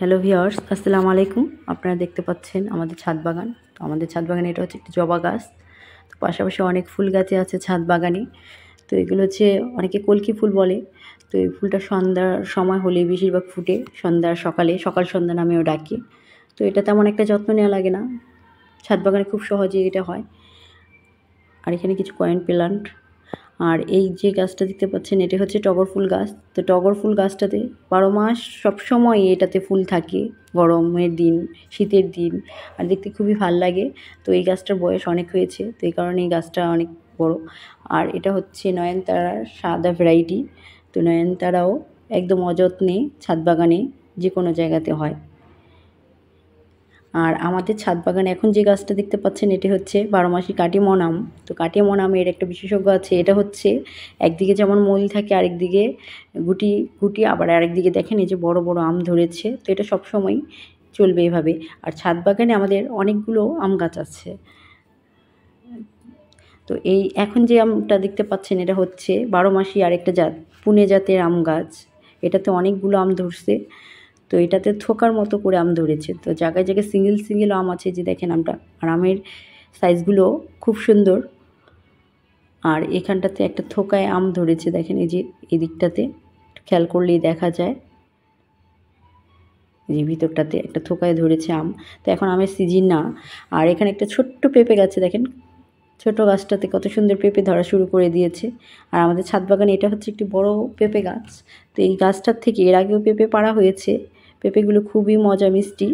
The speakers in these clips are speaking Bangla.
হ্যালো ভিউয়ার্স, আসসালামু আলাইকুম। আপনারা দেখতে পাচ্ছেন আমাদের ছাদ বাগান। তো আমাদের ছাদ বাগানে এটা হচ্ছে একটি জবা গাছ। তো পাশাপাশি অনেক ফুল গাছই আছে ছাদ বাগানে। তো এগুলো হচ্ছে অনেকে কলকি ফুল বলে। তো এই ফুলটা সন্ধ্যার সময় হলে বেশিরভাগ ফুটে, সকালে সকাল সন্ধ্যা নামেও ডাকে। তো এটা তেমন একটা যত্ন নেওয়া লাগে না, ছাদ বাগানে খুব সহজেই এটা হয়। আর এখানে কিছু কয়েন প্ল্যান্ট। আর এই যে গাছটা দেখতে পাচ্ছেন এটা হচ্ছে টগর ফুল গাছ। তো টগর ফুল গাছটাতে 12 মাস সবসময় এটাতে ফুল থাকে, গরমের দিন, শীতের দিন। আর দেখতে খুবই ভাল লাগে। তো এই গাছটার বয়স অনেক হয়েছে, তো এই কারণে এই গাছটা অনেক বড়। আর এটা হচ্ছে নয়নতারার সাদা ভ্যারাইটি। তো নয়নতারাও একদম অযত্নে ছাদ বাগানে যে কোনো জায়গাতে হয়। আর আমাদের ছাদ বাগানে এখন যে গাছটা দেখতে পাচ্ছেন এটি হচ্ছে 12 মাসি কাটিমন আম। তো কাটিমন আমের একটা বিশেষজ্ঞ আছে, এটা হচ্ছে একদিকে যেমন মূল থাকে আরেকদিকে গুটি গুটি, আবার আরেকদিকে দেখেন এই যে বড় বড় আম ধরেছে। তো এটা সবসময় চলবে এভাবে। আর ছাদ বাগানে আমাদের অনেকগুলো আম গাছ আছে। তো এই এখন যে আমটা দেখতে পাচ্ছেন এটা হচ্ছে 12 মাসি আরেকটা জাত, পুনে জাতের আম গাছ। এটাতে অনেকগুলো আম ধরছে। তো এটাতে থোকার মতো করে আম ধরেছে। তো জায়গায় জায়গায় সিঙ্গেল সিঙ্গেল আম আছে, যে দেখেন আমটা। আর আমের সাইজগুলো খুব সুন্দর। আর এখানটাতে একটা থোকায় আম ধরেছে, দেখেন এই যে এই দিকটাতে খেয়াল করলেই দেখা যায় যে ভিতরটাতে একটা থোকায় ধরেছে আম। তো এখন আমের সিজন না। আর এখানে একটা ছোট্ট পেঁপে গাছে দেখেন, ছোট গাছটাতে কত সুন্দর পেঁপে ধরা শুরু করে দিয়েছে। আর আমাদের ছাদ বাগানে এটা হচ্ছে একটি বড় পেঁপে গাছ। তো এই গাছটার থেকে এর আগেও পেঁপে পাড়া হয়েছে। পেঁপেগুলো খুবই মজা মিষ্টি।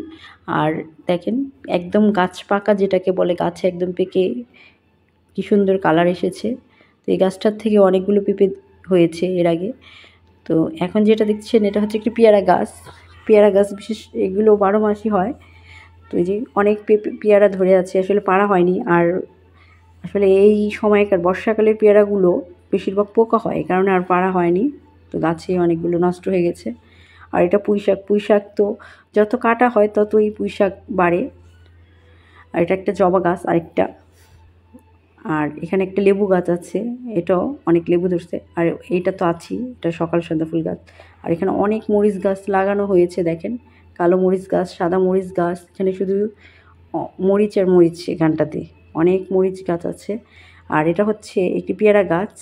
আর দেখেন একদম গাছ পাকা যেটাকে বলে, গাছে একদম পেকে কি সুন্দর কালার এসেছে। তো এই গাছটার থেকে অনেকগুলো পেঁপে হয়েছে এর আগে। তো এখন যেটা দেখছেন এটা হচ্ছে একটি পেয়ারা গাছ। পেয়ারা গাছ বিশেষ এগুলো 12 মাসই হয়। তো এই যে অনেক পেয়ারা ধরে আছে, আসলে পাড়া হয়নি। আর আসলে এই সময়কার বর্ষাকালের পেয়ারাগুলো বেশিরভাগ পোকা হয়, এই কারণে আর পাড়া হয়নি। তো গাছে অনেকগুলো নষ্ট হয়ে গেছে। আর এটা পুঁই শাক তো যত কাটা হয় ততই পুঁই শাক বাড়ে। আর এটা একটা জবা গাছ আরেকটা। আর এখানে একটা লেবু গাছ আছে, এটাও অনেক লেবু ধরছে। আর এইটা তো আছেই, এটা সকাল সন্ধ্যা ফুল গাছ। আর এখানে অনেক মরিচ গাছ লাগানো হয়েছে, দেখেন কালো মরিচ গাছ, সাদা মরিচ গাছ। এখানে শুধু মরিচ আর মরিচ, এখানটাতে অনেক মরিচ গাছ আছে। আর এটা হচ্ছে একটি পেয়ারা গাছ।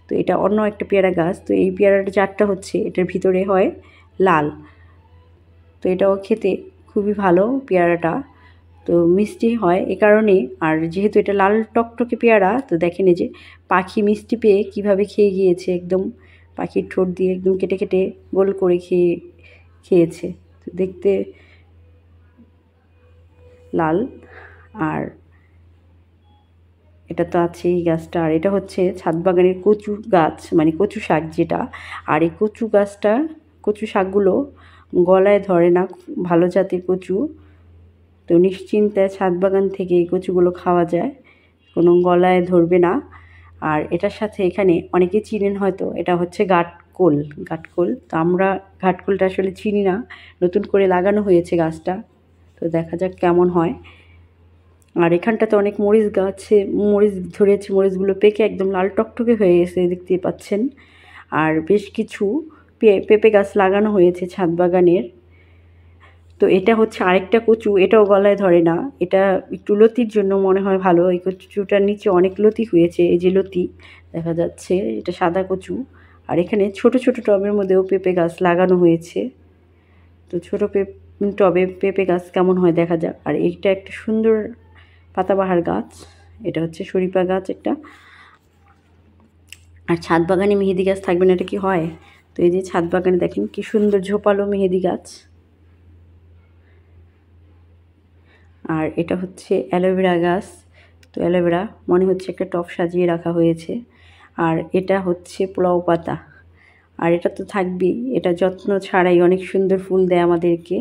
তো এটা অন্য একটা পেয়ারা গাছ। তো এই পেয়ারাটা চারটা হচ্ছে, এটার ভিতরে হয় লাল। তো এটাও খেতে খুবই ভালো পেয়ারাটা, তো মিষ্টি হয় এ কারণে। আর যেহেতু এটা লাল টকটকে পেয়ারা, তো দেখেন এই যে পাখি মিষ্টি পেয়ে কীভাবে খেয়ে গিয়েছে, একদম পাখির ঠোঁট দিয়ে একদম কেটে কেটে গোল করে খেয়েছে। তো দেখতে লাল। আর এটা তো আছেই গাছটা। আর এটা হচ্ছে ছাদ বাগানের কচু গাছ, মানে কচু শাক যেটা। আর এই কচু গাছটা, কচু শাকগুলো গলায় ধরে না, ভালো জাতের কচু। তো নিশ্চিন্তে ছাদ বাগান থেকে এই কচুগুলো খাওয়া যায়, কোনো গলায় ধরবে না। আর এটার সাথে এখানে অনেকে চিনেন হয়তো, এটা হচ্ছে ঘাটকোল। ঘাটকোল তো আমরা ঘাটকোলটা আসলে চিনি না, নতুন করে লাগানো হয়েছে গাছটা। তো দেখা যাক কেমন হয়। আর এখানটাতে অনেক মরিচ গাছে মরিচ ধরেছে, মরিচগুলো পেকে একদম লাল টকটকে হয়ে গেছে, দেখতে পাচ্ছেন। আর বেশ কিছু পেঁপে গাছ লাগানো হয়েছে ছাদ বাগানের। তো এটা হচ্ছে আরেকটা কচু, এটাও গলায় ধরে না। এটা একটু লতির জন্য মনে হয় ভালো। এই কচুটার নিচে অনেক লতি হয়েছে, এই যে লতি দেখা যাচ্ছে, এটা সাদা কচু। আর এখানে ছোট ছোট টবের মধ্যেও পেঁপে গাছ লাগানো হয়েছে। তো ছোট টবে পেঁপে গাছ কেমন হয় দেখা যাক। আর এইটা একটা সুন্দর পাতাবাহার গাছ, এটা হচ্ছে শরীফা গাছ একটা। আর ছাদ বাগানে মেহেদি গাছ থাকবে না, এটা কি হয়? তো এই যে ছাদ বাগানে দেখেন কি সুন্দর ঝোপালো মেহেদি গাছ। আর এটা হচ্ছে অ্যালোভেরা গাছ। তো অ্যালোভেরা মনে হচ্ছে একটা টব সাজিয়ে রাখা হয়েছে। আর এটা হচ্ছে পোলাও পাতা। আর এটা তো থাকবেই, এটা যত্ন ছাড়াই অনেক সুন্দর ফুল দেয় আমাদেরকে।